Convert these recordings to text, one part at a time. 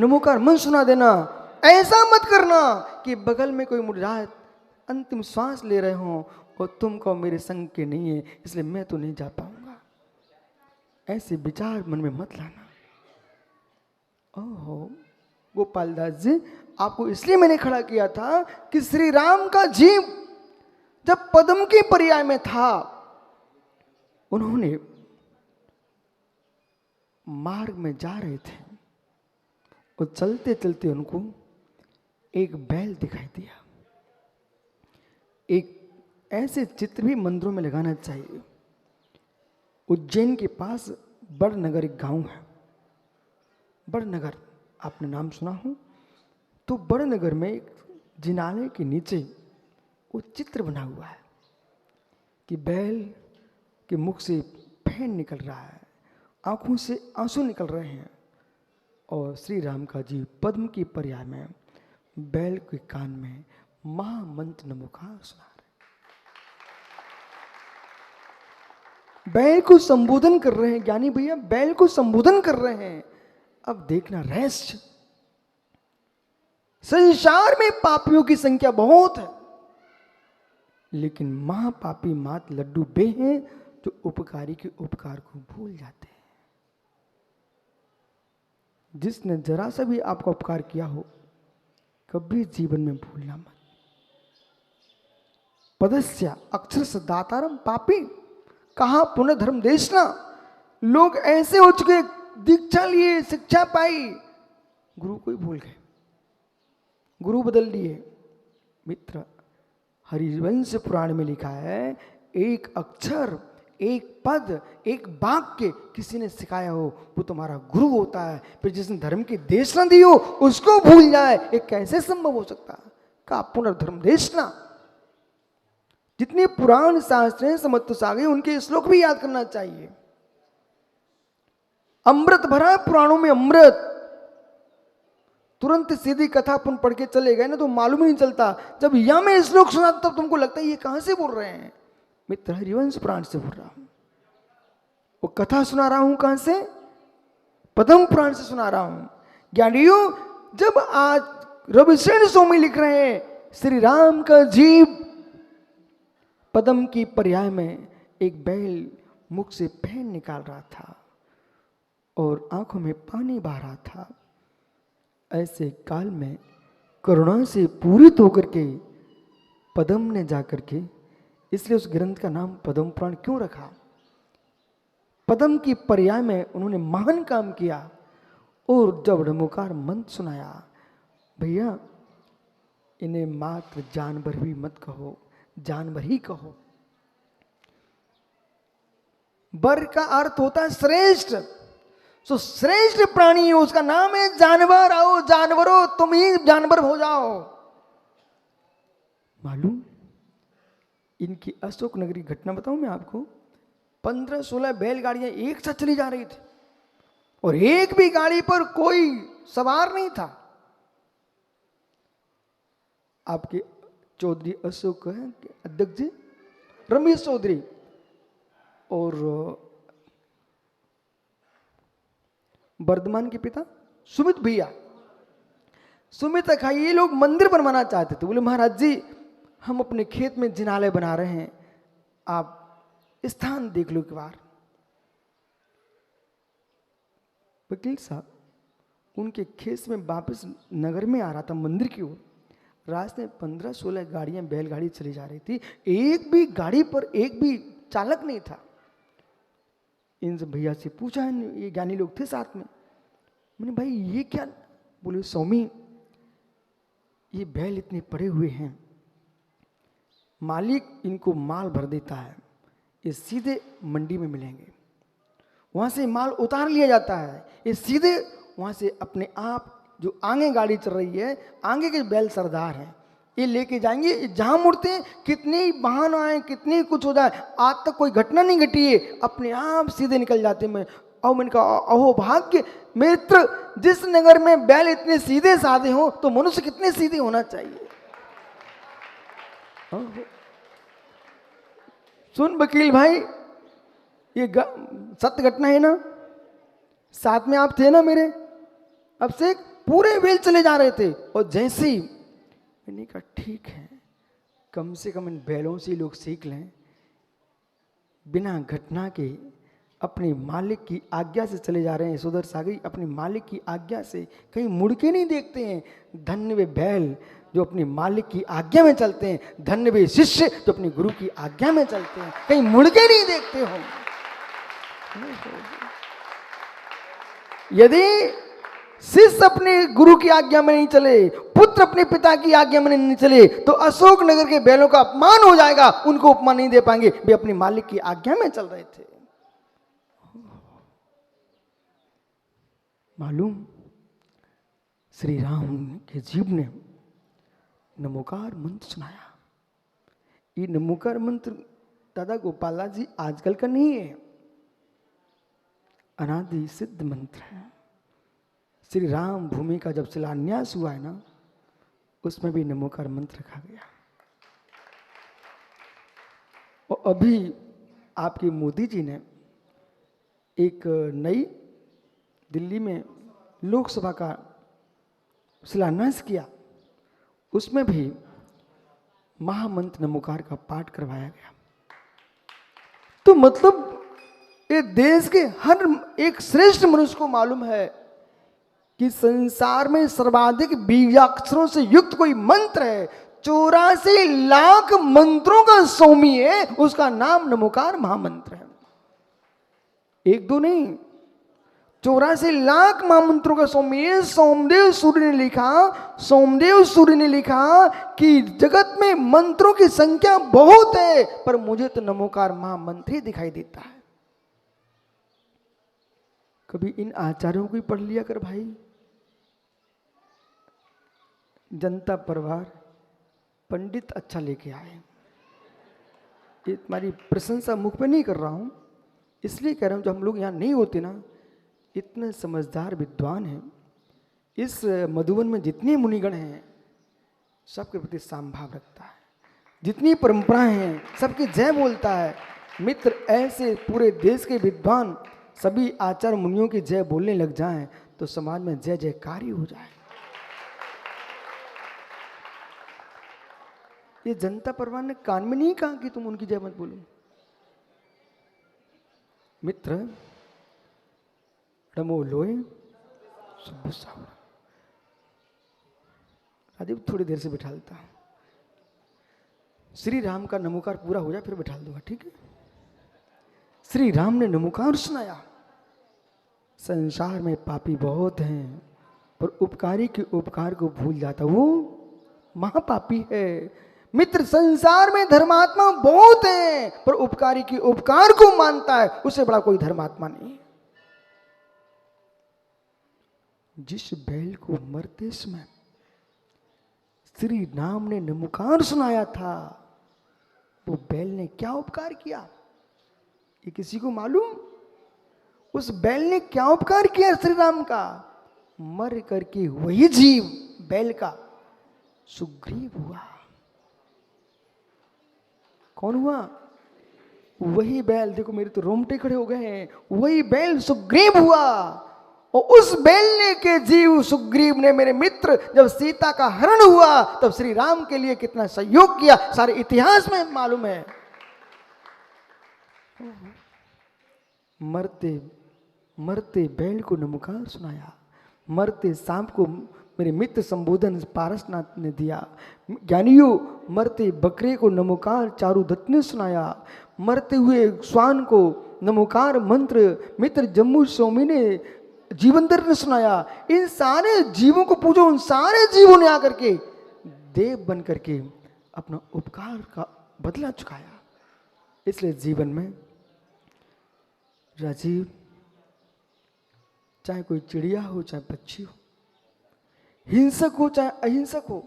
नमोकार मन सुना देना। ऐसा मत करना कि बगल में कोई मुर्दात अंतिम श्वास ले रहे हो और तुम कहो मेरे संग के नहीं है इसलिए मैं तो नहीं जा पाऊंगा। ऐसे विचार मन में मत लाना। ओहो गोपाल दास जी, आपको इसलिए मैंने खड़ा किया था कि श्री राम का जीव जब पद्म के पर्याय में था, उन्होंने मार्ग में जा रहे थे और चलते चलते उनको एक बैल दिखाई दिया। एक ऐसे चित्र भी मंदिरों में लगाना चाहिए। उज्जैन के पास बड़नगर एक गांव है, बड़नगर, आपने नाम सुना हो? तो बड़नगर में एक जिनालय के नीचे वो चित्र बना हुआ है कि बैल के मुख से फैन निकल रहा है, आंखों से आंसू निकल रहे हैं और श्री राम का जी पद्म की पर्याय में बैल के कान में महामंत्र नमोकार सुना रहे। बैल को संबोधन कर रहे हैं ज्ञानी भैया, बैल को संबोधन कर रहे हैं। अब देखना रेस्ट, संसार में पापियों की संख्या बहुत है, लेकिन महापापी मात लड्डू बे हैं जो उपकारी के उपकार को भूल जाते हैं। जिसने जरा सा भी आपका उपकार किया हो कभी जीवन में भूलना मत। पदस्या अक्षर से दातारम पापी, कहा पुनः धर्म देशना। लोग ऐसे हो चुके, दीक्षा लिए, शिक्षा पाई, गुरु को ही भूल गए, गुरु बदल लिए। मित्र, हरिवंश पुराण में लिखा है एक अक्षर, एक पद, एक वाक्य किसी ने सिखाया हो वो तुम्हारा गुरु होता है। फिर जिसने धर्म की देशना दी हो उसको भूल जाए, ये कैसे संभव हो सकता है? का पुनर्धर्म देशना। जितने पुराण शास्त्र हैं समझ तो सागे, उनके श्लोक भी याद करना चाहिए। अमृत भरा है पुराणों में, अमृत। तुरंत सीधी कथा अपन पढ़ के चले गए ना तो मालूम ही नहीं चलता। जब यहां में श्लोक सुना तब तुमको लगता है ये कहां से बोल रहे हैं। मित्र, हरिवंश पुराण से बोल रहा हूं, वो कथा सुना रहा हूं कहां से? पद्म पुराण से सुना रहा हूं। ज्ञानियों, जब आज रविशरण स्वामी लिख रहे हैं श्री राम का जीव पद्म की पर्याय में एक बैल मुख से फैन निकाल रहा था और आंखों में पानी बह रहा था, ऐसे काल में करुणा से पूरित होकर के पद्म ने जाकर के, इसलिए उस ग्रंथ का नाम पद्म पुराण क्यों रखा? पद्म की पर्याय में उन्होंने महान काम किया और जब नमोकार मंत्र सुनाया, भैया इन्हें मात्र जानवर भी मत कहो, जानवर ही कहो। वर का अर्थ होता है श्रेष्ठ, सो श्रेष्ठ प्राणी हो, उसका नाम है जानवर। आओ जानवरों, तुम ही जानवर हो जाओ। मालूम इनकी अशोक नगरी घटना बताऊं मैं आपको। 15-16 बैलगाड़ियां एक साथ चली जा रही थी और एक भी गाड़ी पर कोई सवार नहीं था। आपके चौधरी अशोक है अध्यक्ष जी, रमेश चौधरी और वर्धमान के पिता सुमित भैया, सुमित अखा, ये लोग मंदिर बनवाना चाहते थे। बोले महाराज जी हम अपने खेत में जिनालय बना रहे हैं, आप स्थान देख लो एक बार। वकील साहब उनके खेत में वापस नगर में आ रहा था मंदिर की ओर, रास्ते में 15-16 गाड़ियां बैलगाड़ी चली जा रही थी, एक भी गाड़ी पर एक भी चालक नहीं था। इन भैया से पूछा, ये ज्ञानी लोग थे साथ में, मैंने भाई ये क्या? बोले स्वामी ये बैल इतने पड़े हुए हैं, मालिक इनको माल भर देता है, ये सीधे मंडी में मिलेंगे, वहां से माल उतार लिया जाता है, ये सीधे वहां से अपने आप जो आगे गाड़ी चल रही है, आगे के बैल सरदार हैं, ये लेके जाएंगे। जहां मुड़ते हैं कितनी वाहन आए, कितनी कुछ हो जाए, आज तक कोई घटना नहीं घटी है, अपने आप सीधे निकल जाते हैं। और मैंने कहा अहो भाग्य मित्र, जिस नगर में बैल इतने सीधे साधे हो तो मनुष्य कितने सीधे होना चाहिए। सुन वकील भाई, ये सत्य घटना है ना, साथ में आप थे ना मेरे। अब से पूरे बैल चले जा रहे थे। और जैसे ही मैंने कहा ठीक है, कम से कम इन बैलों से लोग सीख लें, बिना घटना के अपने मालिक की आज्ञा से चले जा रहे हैं। सुदर सागरी अपने मालिक की आज्ञा से कहीं मुड़ के नहीं देखते हैं। धन्य वे बैल जो अपने मालिक की आज्ञा में चलते हैं, धन्य वे शिष्य जो अपने गुरु की आज्ञा में चलते हैं, कहीं मुड़ के नहीं देखते हो। यदि शिष्य अपने गुरु की आज्ञा में नहीं चले, पुत्र अपने पिता की आज्ञा में नहीं चले, तो अशोक नगर के बैलों का अपमान हो जाएगा। उनको उपमान नहीं दे पाएंगे, वे अपने मालिक की आज्ञा में चल रहे थे। मालूम, श्री राम के जीव ने नमोकार मंत्र सुनाया। ये नमोकार मंत्र दादा गोपाला जी आजकल का नहीं है, अनादि सिद्ध मंत्र है। श्री राम भूमि का जब शिलान्यास हुआ है ना, उसमें भी नमोकार मंत्र रखा गया। और अभी आपके मोदी जी ने एक नई दिल्ली में लोकसभा का शिलान्यास किया, उसमें भी महामंत्र नमोकार का पाठ करवाया गया। तो मतलब ये देश के हर एक श्रेष्ठ मनुष्य को मालूम है कि संसार में सर्वाधिक बीजाक्षरों से युक्त कोई मंत्र है, 84 लाख मंत्रों का स्वामी है, उसका नाम नमोकार महामंत्र है। एक दो नहीं, 84 लाख महामंत्रों का स्वामी है। सोमदेव सूर्य ने लिखा कि जगत में मंत्रों की संख्या बहुत है, पर मुझे तो नमोकार महामंत्र ही दिखाई देता है। कभी इन आचार्यों को ही पढ़ लिया कर भाई। जनता परिवार पंडित अच्छा लेके आए, ये तुम्हारी प्रशंसा मुख पे नहीं कर रहा हूं, इसलिए कह रहा हूं, जो हम लोग यहाँ नहीं होते ना, इतने समझदार विद्वान हैं। इस मधुबन में जितने मुनिगण हैं, सबके प्रति समभाव रखता है। जितनी परंपराएं हैं, सबकी जय बोलता है। मित्र, ऐसे पूरे देश के विद्वान सभी आचार्य मुनियों की जय बोलने लग जाएं, तो समाज में जय जयकारी हो जाए। ये जनता परिवार ने कान में नहीं कहा कि तुम उनकी जय मत बोलो। मित्र, नमो लोए राजीव, थोड़ी देर से बिठा देता हूं। श्री राम का नमोकार पूरा हो जाए फिर बिठा दूंगा, ठीक है। श्री राम ने नमोकार सुनाया। संसार में पापी बहुत हैं, पर उपकारी के उपकार को भूल जाता वो महापापी है। मित्र, संसार में धर्मात्मा बहुत हैं, पर उपकारी के उपकार को मानता है, उससे बड़ा कोई धर्मात्मा नहीं। जिस बैल को मरते समय श्री राम ने नमोकार सुनाया था, वो बैल ने क्या उपकार किया, ये किसी को मालूम? उस बैल ने क्या उपकार किया श्री राम का? मर करके वही जीव बैल का सुग्रीव हुआ। कौन हुआ? वही बैल। देखो मेरे तो रोमटे खड़े हो गए हैं। वही बैल सुग्रीव हुआ। और उस बैल के जीव सुग्रीव ने, मेरे मित्र, जब सीता का हरण हुआ तब श्री राम के लिए कितना सहयोग किया, सारे इतिहास में मालूम है। मरते मरते बैल को नमोकार सुनाया। मरते सांप को मेरे मित्र संबोधन पारसनाथ ने दिया। ज्ञानियों, मरते बकरे को नमोकार चारुदत्त ने सुनाया। मरते हुए श्वान को नमोकार मंत्र मित्र जम्मू स्वामी ने, जीवंतर ने सुनाया। इन सारे जीवों को पूजो। उन सारे जीवों ने आकर के देव बन करके अपना उपकार का बदला चुकाया। इसलिए जीवन में राजीव, चाहे कोई चिड़िया हो चाहे पक्षी हो, हिंसक हो चाहे अहिंसक हो,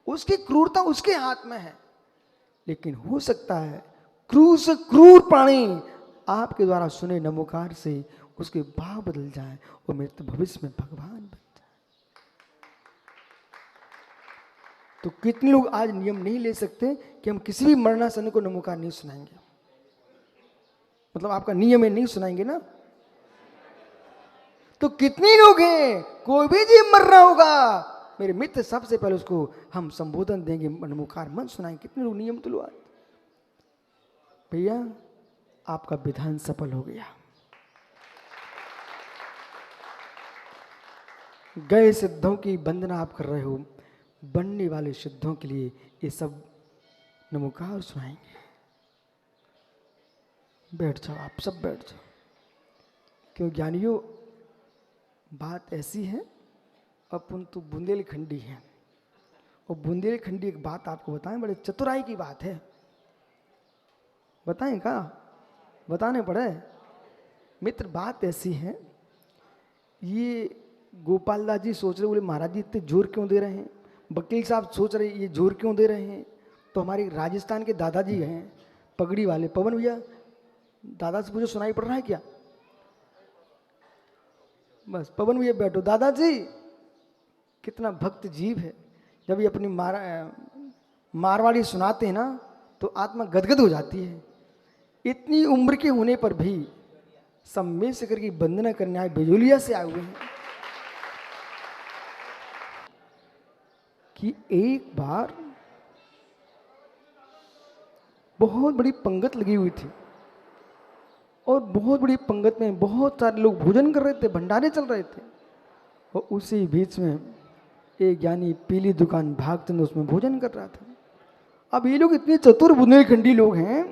उसकी क्रूरता उसके हाथ में है। लेकिन हो सकता है क्रूर से क्रूर प्राणी आपके द्वारा सुने नमोकार से उसके भाव बदल जाए और मेरे भविष्य में भगवान बन जाए। तो कितने लोग आज नियम नहीं ले सकते कि हम किसी भी मरणासन को नमोकार नहीं सुनाएंगे। मतलब आपका नियम है, नहीं सुनाएंगे ना। तो कितने लोग हैं, कोई भी जीव मर रहा होगा, मेरे मित्र सबसे पहले उसको हम संबोधन देंगे, मनमुखार मन सुनाएंगे। कितने लोग नियम तुलवा। भैया आपका विधान सफल हो गया। गए सिद्धों की वंदना आप कर रहे हो, बनने वाले सिद्धों के लिए ये सब नमोकार सुनाएंगे। बैठ जाओ, आप सब बैठ जाओ। क्यों ज्ञानियों, बात ऐसी है, अपन तो बुंदेलखंडी हैं, और बुंदेलखंडी एक बात आपको बताएं, बड़े चतुराई की बात है। बताएं का बताने पड़े मित्र। बात ऐसी है, ये गोपाल दास जी सोच रहे, बोले महाराज जी इतने जोर क्यों दे रहे हैं। वकील साहब सोच रहे ये जोर क्यों दे रहे हैं। तो हमारे राजस्थान के दादाजी हैं पगड़ी वाले, पवन भैया, दादा से पूछो सुनाई पड़ रहा है क्या। बस पवन भैया बैठो। दादाजी कितना भक्त जीव है, जब ये अपनी मारवाड़ी सुनाते हैं ना तो आत्मा गदगद हो जाती है। इतनी उम्र के होने पर भी सम्मेल शिखर की वंदना करने आए, बेजोलिया से आए हुए हैं। कि एक बार बहुत बड़ी पंगत लगी हुई थी, और बहुत बड़ी पंगत में बहुत सारे लोग भोजन कर रहे थे, भंडारे चल रहे थे, और उसी बीच में एक ज्ञानी पीली दुकान भागचंद उसमें भोजन कर रहा था। अब ये लोग इतने चतुर बुंदेलखंडी लोग हैं,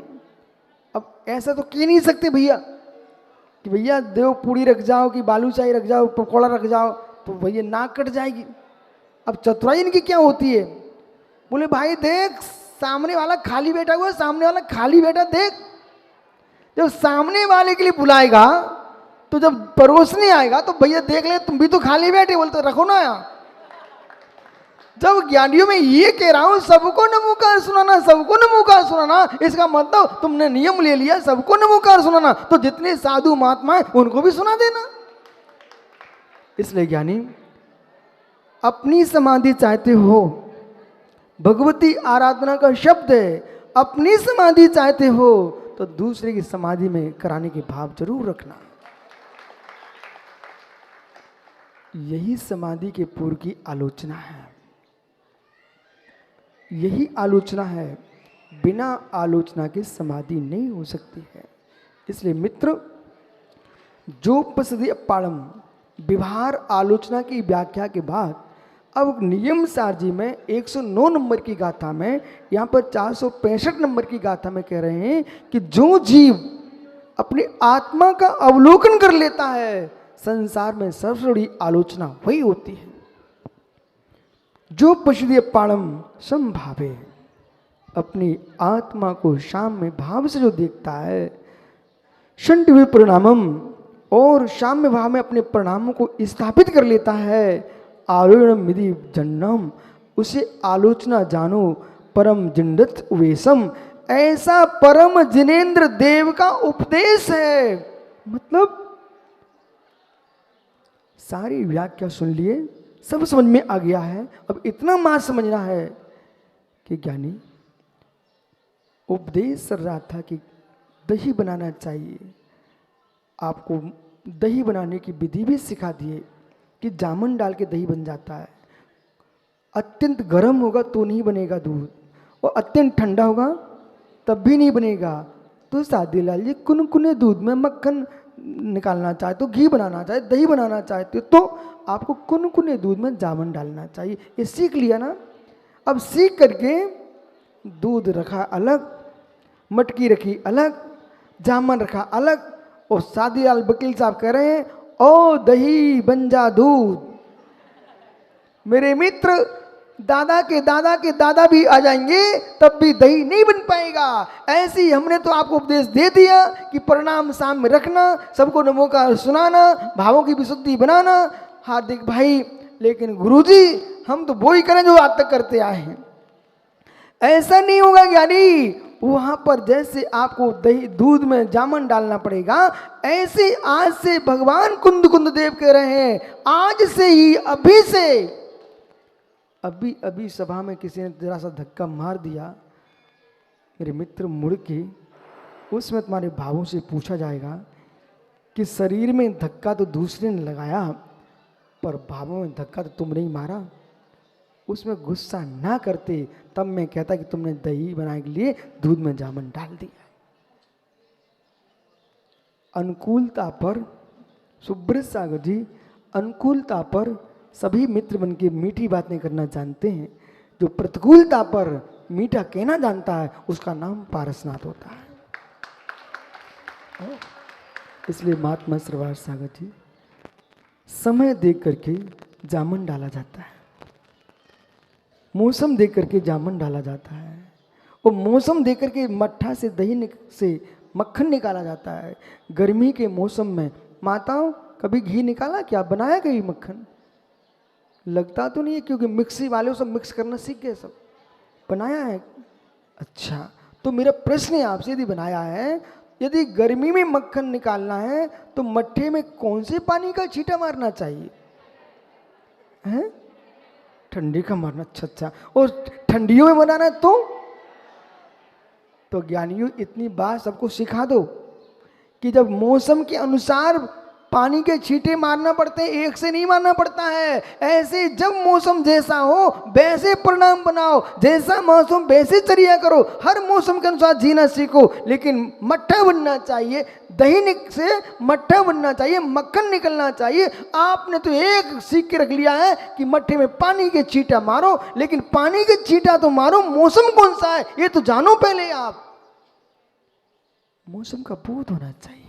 अब ऐसा तो कह नहीं सकते भैया कि भैया देव पूड़ी रख जाओ, कि बालूशाही रख जाओ, पकौड़ा रख जाओ, तो भैया नाक कट जाएगी। अब चतुराई इनकी क्या होती है, बोले भाई देख सामने वाला खाली बैठा हुआ, सामने वाला खाली बैठा देख। जब सामने वाले के लिए बुलाएगा तो जब परोसने आएगा तो भैया देख ले तुम भी तो खाली बैठे, बोलते रखो ना यहाँ। जब ज्ञानियों में ये कह रहा हूं सबको नमोकार सुनाना, सबको नमोकार सुनाना, इसका मतलब तुमने नियम ले लिया सबको नमोकार सुनाना, तो जितने साधु महात्मा है उनको भी सुना देना। इसलिए ज्ञानी अपनी समाधि चाहते हो, भगवती आराधना का शब्द है, अपनी समाधि चाहते हो तो दूसरे की समाधि में कराने के भाव जरूर रखना। यही समाधि के पूर्व की आलोचना है, यही आलोचना है। बिना आलोचना के समाधि नहीं हो सकती है। इसलिए मित्र, जोपसदि पाणम व्यवहार आलोचना की व्याख्या के बाद अब नियम सार जी में 109 नंबर की गाथा में, यहाँ पर 465 नंबर की गाथा में कह रहे हैं कि जो जीव अपनी आत्मा का अवलोकन कर लेता है, संसार में सबसे बड़ी आलोचना वही होती है। जो पशुदीय पाणम संभावे, अपनी आत्मा को शाम में भाव से जो देखता है, शंट परिणामम, और साम्य भाव में अपने परिणामों को स्थापित कर लेता है। आलोचनम विधि जन्नम, उसे आलोचना जानो परम जिंदत उवेशम, ऐसा परम जिनेन्द्र देव का उपदेश है। मतलब सारी व्याख्या सुन लिए, सब समझ में आ गया है। अब इतना मां समझना है कि ज्ञानी उपदेश कर रहा था कि दही बनाना चाहिए, आपको दही बनाने की विधि भी सिखा दिए कि जामुन डाल के दही बन जाता है। अत्यंत गर्म होगा तो नहीं बनेगा दूध, और अत्यंत ठंडा होगा तब भी नहीं बनेगा। तो शादी लाल जी कुनकुने दूध में मक्खन निकालना चाहे तो, घी बनाना चाहे, दही बनाना चाहते तो आपको कुनकुने दूध में जामुन डालना चाहिए। ये सीख लिया ना। अब सीख करके दूध रखा अलग, मटकी रखी अलग, जामुन रखा अलग, और शादी लाल वकील साहब कह रहे हैं ओ दही बन जा दूध। मेरे मित्र, दादा के दादा के दादा भी आ जाएंगे तब भी दही नहीं बन पाएगा। ऐसी हमने तो आपको उपदेश दे दिया कि परिणाम सामने रखना, सबको नमोकार सुनाना, भावों की विशुद्धि बनाना। हार्दिक भाई, लेकिन गुरुजी हम तो वो ही करें जो आज तक करते आए हैं। ऐसा नहीं होगा ज्ञानी। वहां पर जैसे आपको दही दूध में जामुन डालना पड़ेगा, ऐसे आज से भगवान कुंद कुंद देव कह रहे हैं, आज से ही, अभी से। अभी अभी सभा में किसी ने जरा सा धक्का मार दिया, मेरे मित्र मुड़ के उसमें तुम्हारे भावों से पूछा जाएगा कि शरीर में धक्का तो दूसरे ने लगाया, पर भावों में धक्का तो तुमने ही मारा। उसमें गुस्सा ना करते तब मैं कहता कि तुमने दही बनाने के लिए दूध में जामुन डाल दिया। अनुकूलता पर, सुब्रत सागर जी अनुकूलता पर सभी मित्र बन के मीठी बातें करना जानते हैं। जो प्रतिकूलता पर मीठा कहना जानता है उसका नाम पारसनाथ होता है। इसलिए महात्मा श्रवास सागर जी, समय देख करके जामुन डाला जाता है, मौसम देख करके जामुन डाला जाता है, और मौसम देख करके मट्ठा से दही से मक्खन निकाला जाता है। गर्मी के मौसम में माताओं कभी घी निकाला क्या? बनाया कभी मक्खन? लगता तो नहीं है, क्योंकि मिक्सी वाले सब मिक्स करना सीख गए, सब बनाया है। अच्छा, तो मेरा प्रश्न है आपसे, यदि बनाया है, यदि गर्मी में मक्खन निकालना है तो मट्ठे में कौन से पानी का छींटा मारना चाहिए? हैं? ठंडी का मारना। अच्छा, और ठंडियों में बनाना है तो ज्ञानियों इतनी बात सबको सिखा दो कि जब मौसम के अनुसार पानी के छींटे मारना पड़ते हैं, एक से नहीं मारना पड़ता है। ऐसे जब मौसम जैसा हो वैसे परिणाम बनाओ, जैसा मौसम वैसे चर्या करो, हर मौसम के अनुसार जीना सीखो। लेकिन मट्ठा बनना चाहिए, दही से मट्ठा बनना चाहिए, मक्खन निकलना चाहिए। आपने तो एक सीख के रख लिया है कि मट्ठे में पानी के छींटा मारो, लेकिन पानी के छींटा तो मारो, मौसम कौन सा है ये तो जानो पहले आप। मौसम का बोध होना चाहिए।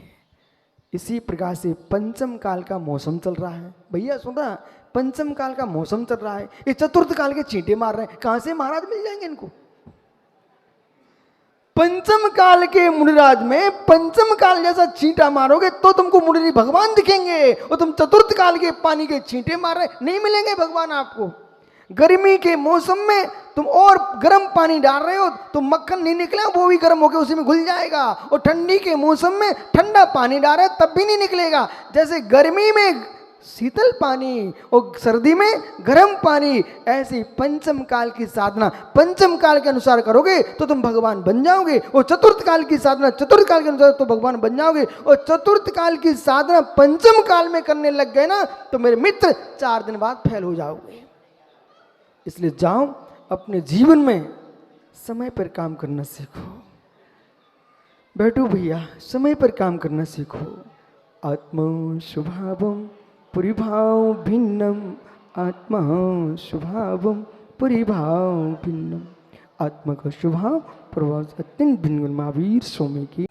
इसी प्रकार से पंचम काल का मौसम चल रहा है। भैया सुन रहा, पंचम काल का मौसम चल रहा है, ये चतुर्थ काल के चींटे मार रहे हैं। कहां से महाराज मिल जाएंगे इनको? पंचम काल के मुनिराज में पंचम काल जैसा चींटा मारोगे तो तुमको मुनि भगवान दिखेंगे, और तुम चतुर्थ काल के पानी के चींटे मार रहे, नहीं मिलेंगे भगवान आपको। गर्मी के मौसम में तुम और गर्म पानी डाल रहे हो तो मक्खन नहीं निकला, वो भी गर्म होकर उसी में घुल जाएगा। और ठंडी के मौसम में ठंडा पानी डाल रहे तब भी नहीं निकलेगा। जैसे गर्मी में शीतल पानी और सर्दी में गर्म पानी, ऐसी पंचम काल की साधना पंचम काल के अनुसार करोगे तो तुम भगवान बन जाओगे, और चतुर्थ काल की साधना चतुर्थ काल के अनुसार तो भगवान बन जाओगे। और चतुर्थ काल की साधना पंचम काल में करने लग गए ना तो मेरे मित्र 4 दिन बाद फेल हो जाओगे। इसलिए जाओ अपने जीवन में समय पर काम करना सीखो। बैठो भैया, समय पर काम करना सीखो। आत्मा स्वभावम परिभाव भिन्नम, आत्मा स्वभावम परिभाव भिन्नम। आत्मा का स्वभाव प्रभाव अत्यंत भिन्न। महावीर स्वामी की